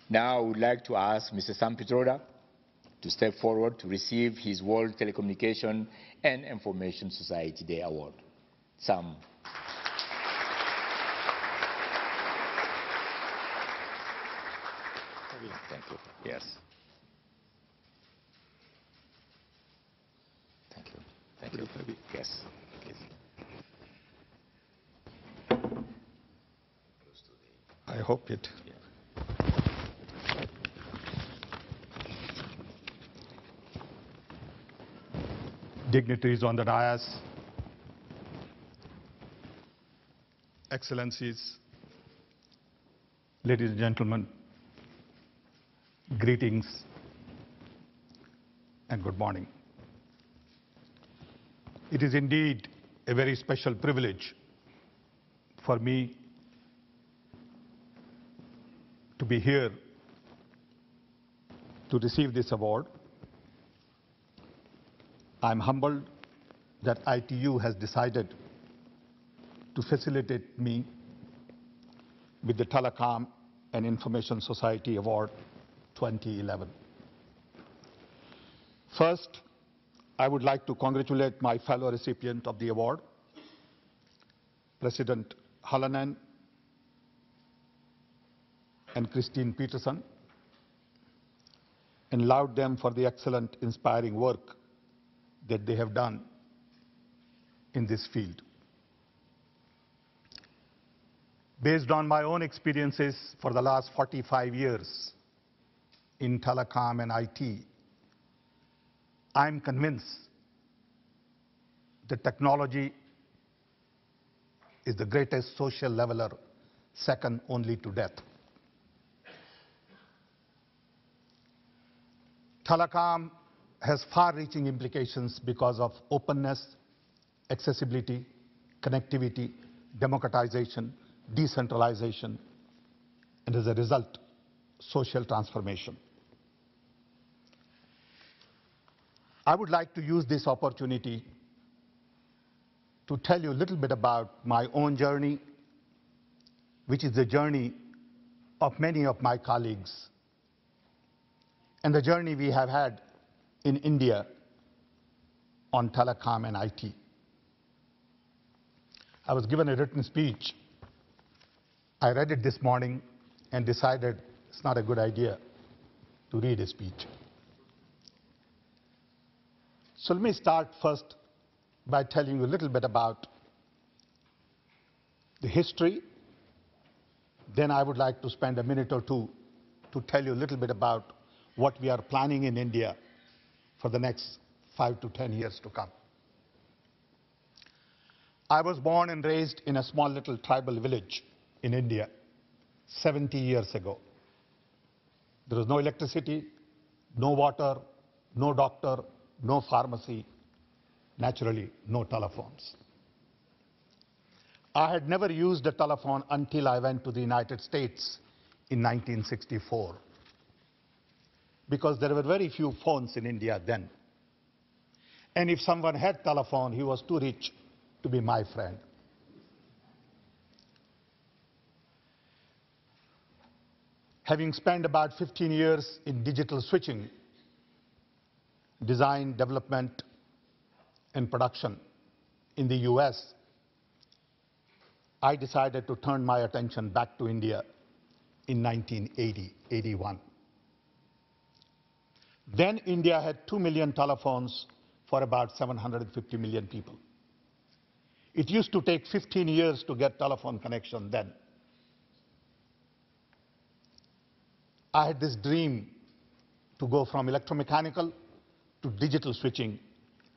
Now I would like to ask Mr. Sam Pitroda to step forward to receive his World Telecommunication and Information Society Day Award. Sam. Thank you. Yes. Thank you. Thank you. Yes. I hope it. Yeah. Dignitaries on the dais, Excellencies, ladies and gentlemen, greetings and good morning. It is indeed a very special privilege for me to be here to receive this award. I'm humbled that ITU has decided to facilitate me with the Telecom and Information Society Award 2011. First, I would like to congratulate my fellow recipient of the award, President Halonen and Christine Peterson, and laud them for the excellent, inspiring work that they have done in this field. Based on my own experiences for the last 45 years in telecom and IT, I'm convinced that technology is the greatest social leveler, second only to death. Telecom has far-reaching implications because of openness, accessibility, connectivity, democratization, decentralization, and as a result, social transformation. I would like to use this opportunity to tell you a little bit about my own journey, which is the journey of many of my colleagues, and the journey we have had in India on telecom and IT. I was given a written speech. I read it this morning and decided it's not a good idea to read a speech. So let me start first by telling you a little bit about the history. Then I would like to spend a minute or two to tell you a little bit about what we are planning in India for the next 5 to 10 years to come. I was born and raised in a small little tribal village in India 70 years ago. There was no electricity, no water, no doctor, no pharmacy, naturally no telephones. I had never used a telephone until I went to the United States in 1964, because there were very few phones in India then. And if someone had telephone, he was too rich to be my friend. Having spent about 15 years in digital switching, design, development, and production in the US, I decided to turn my attention back to India in 1980-81. Then India had 2 million telephones for about 750 million people. It used to take 15 years to get telephone connection then. I had this dream to go from electromechanical to digital switching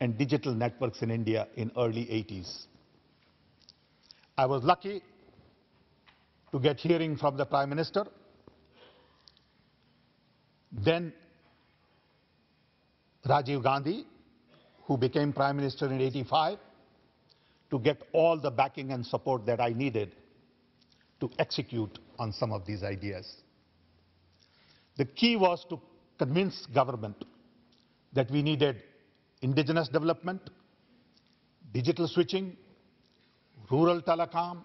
and digital networks in India in early 80s. I was lucky to get hearing from the Prime Minister. Then Rajiv Gandhi, who became Prime Minister in '85, to get all the backing and support that I needed to execute on some of these ideas. The key was to convince government that we needed indigenous development, digital switching, rural telecom,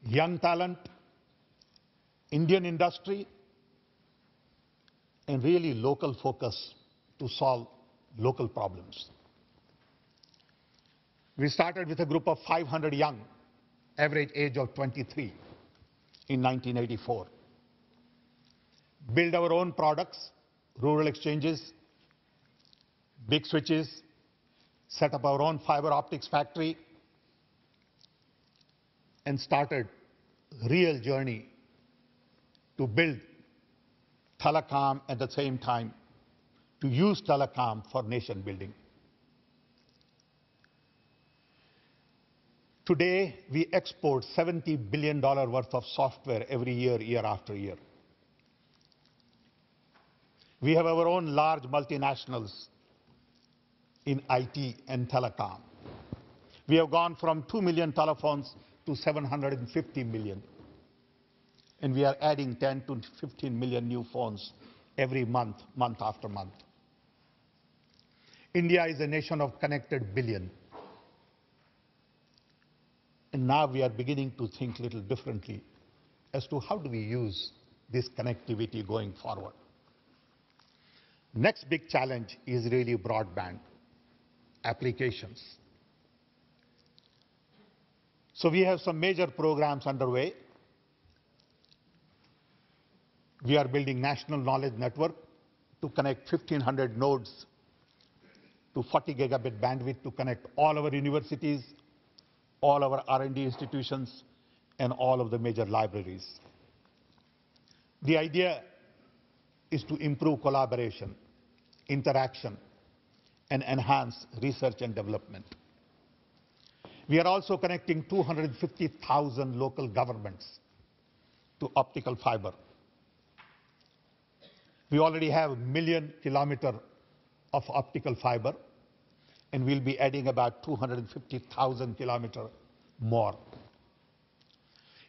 young talent, Indian industry, and really local focus to solve local problems. We started with a group of 500 young, average age of 23 in 1984. Build our own products, rural exchanges, big switches, set up our own fiber optics factory, and started real journey to build telecom at the same time, to use telecom for nation building. Today, we export $70 billion worth of software every year, year after year. We have our own large multinationals in IT and telecom. We have gone from 2 million telephones to 750 million. And we are adding 10 to 15 million new phones every month, month after month. India is a nation of connected billion. And now we are beginning to think a little differently as to how do we use this connectivity going forward. Next big challenge is really broadband applications. So we have some major programs underway. We are building national knowledge network to connect 1,500 nodes to 40 gigabit bandwidth to connect all our universities, all our R&D institutions, and all of the major libraries. The idea is to improve collaboration, interaction, and enhance research and development. We are also connecting 250,000 local governments to optical fiber. We already have 1 million kilometers of optical fiber, and we'll be adding about 250,000 kilometers more.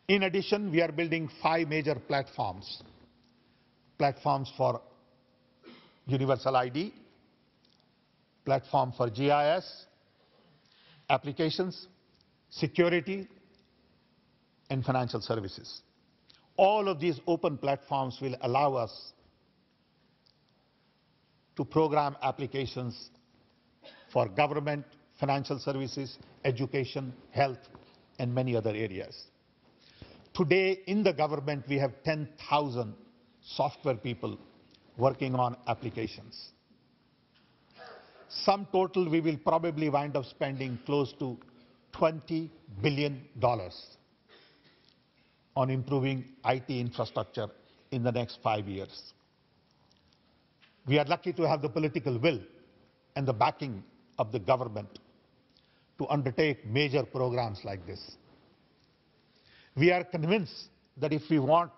In addition, we are building 5 major platforms. Platforms for Universal ID, platform for GIS, applications, security, and financial services. All of these open platforms will allow us to program applications for government, financial services, education, health, and many other areas. Today, in the government, we have 10,000 software people working on applications. Sum total, we will probably wind up spending close to $20 billion on improving IT infrastructure in the next 5 years. We are lucky to have the political will and the backing of the government to undertake major programs like this. We are convinced that if we want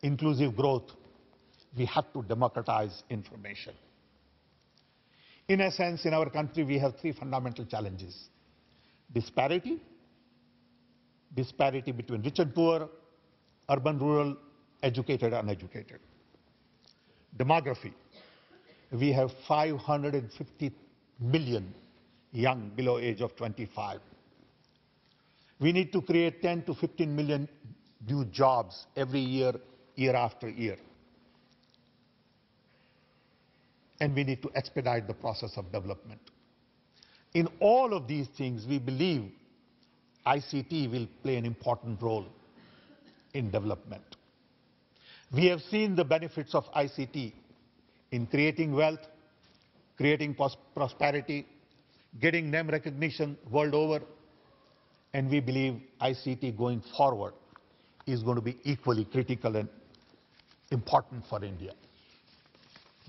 inclusive growth, we have to democratize information. In a sense, in our country, we have 3 fundamental challenges: disparity, disparity between rich and poor, urban, rural, educated, uneducated. Demography. We have 550 million young below age of 25. We need to create 10 to 15 million new jobs every year, year after year. And we need to expedite the process of development. In all of these things, we believe ICT will play an important role in development. We have seen the benefits of ICT in creating wealth, creating prosperity, getting name recognition world over, and we believe ICT going forward is going to be equally critical and important for India.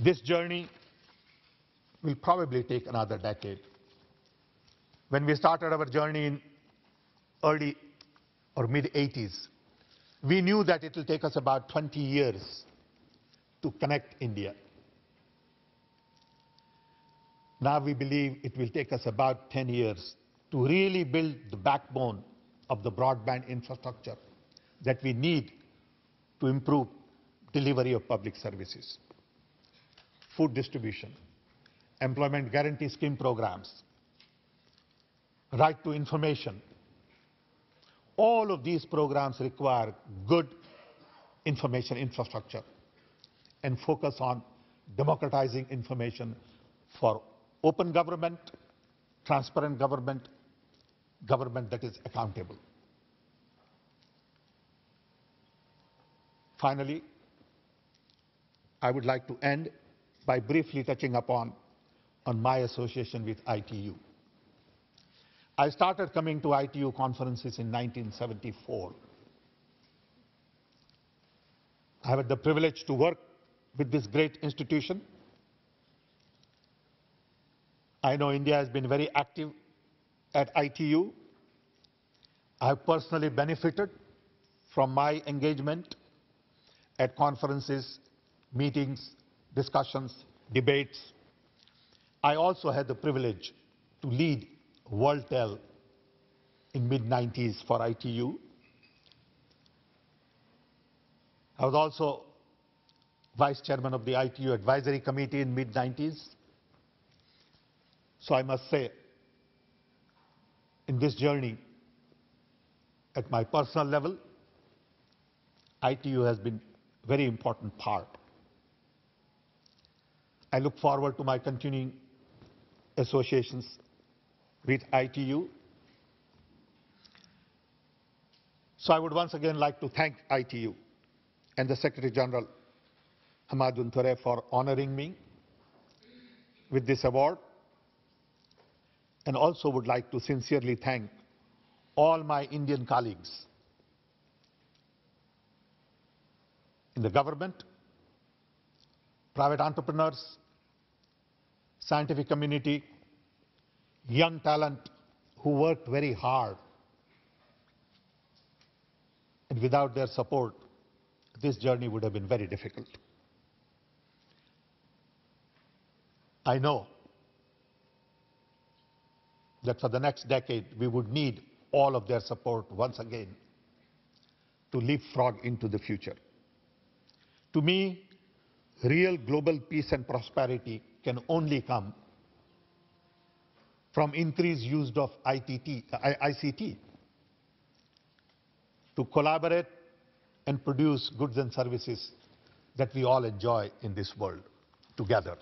This journey will probably take another decade. When we started our journey in early or mid-80s, we knew that it will take us about 20 years to connect India. Now we believe it will take us about 10 years to really build the backbone of the broadband infrastructure that we need to improve delivery of public services. Food distribution, employment guarantee scheme programs, right to information. All of these programs require good information infrastructure and focus on democratizing information for open government, transparent government, government that is accountable. Finally, I would like to end by briefly touching upon my association with ITU. I started coming to ITU conferences in 1974. I had the privilege to work with this great institution. I know India has been very active at ITU. I have personally benefited from my engagement at conferences, meetings, discussions, debates. I also had the privilege to lead World Tel in mid-90s for ITU. I was also vice chairman of the ITU Advisory Committee in mid-90s. So I must say, in this journey, at my personal level, ITU has been a very important part. I look forward to my continuing associations with ITU. So I would once again like to thank ITU and the Secretary General Hamadun Ture for honoring me with this award, and also would like to sincerely thank all my Indian colleagues in the government, private entrepreneurs, scientific community, young talent who worked very hard. And without their support, this journey would have been very difficult. I know that for the next decade, we would need all of their support once again to leapfrog into the future. To me, real global peace and prosperity can only come from increased use of ICT to collaborate and produce goods and services that we all enjoy in this world together.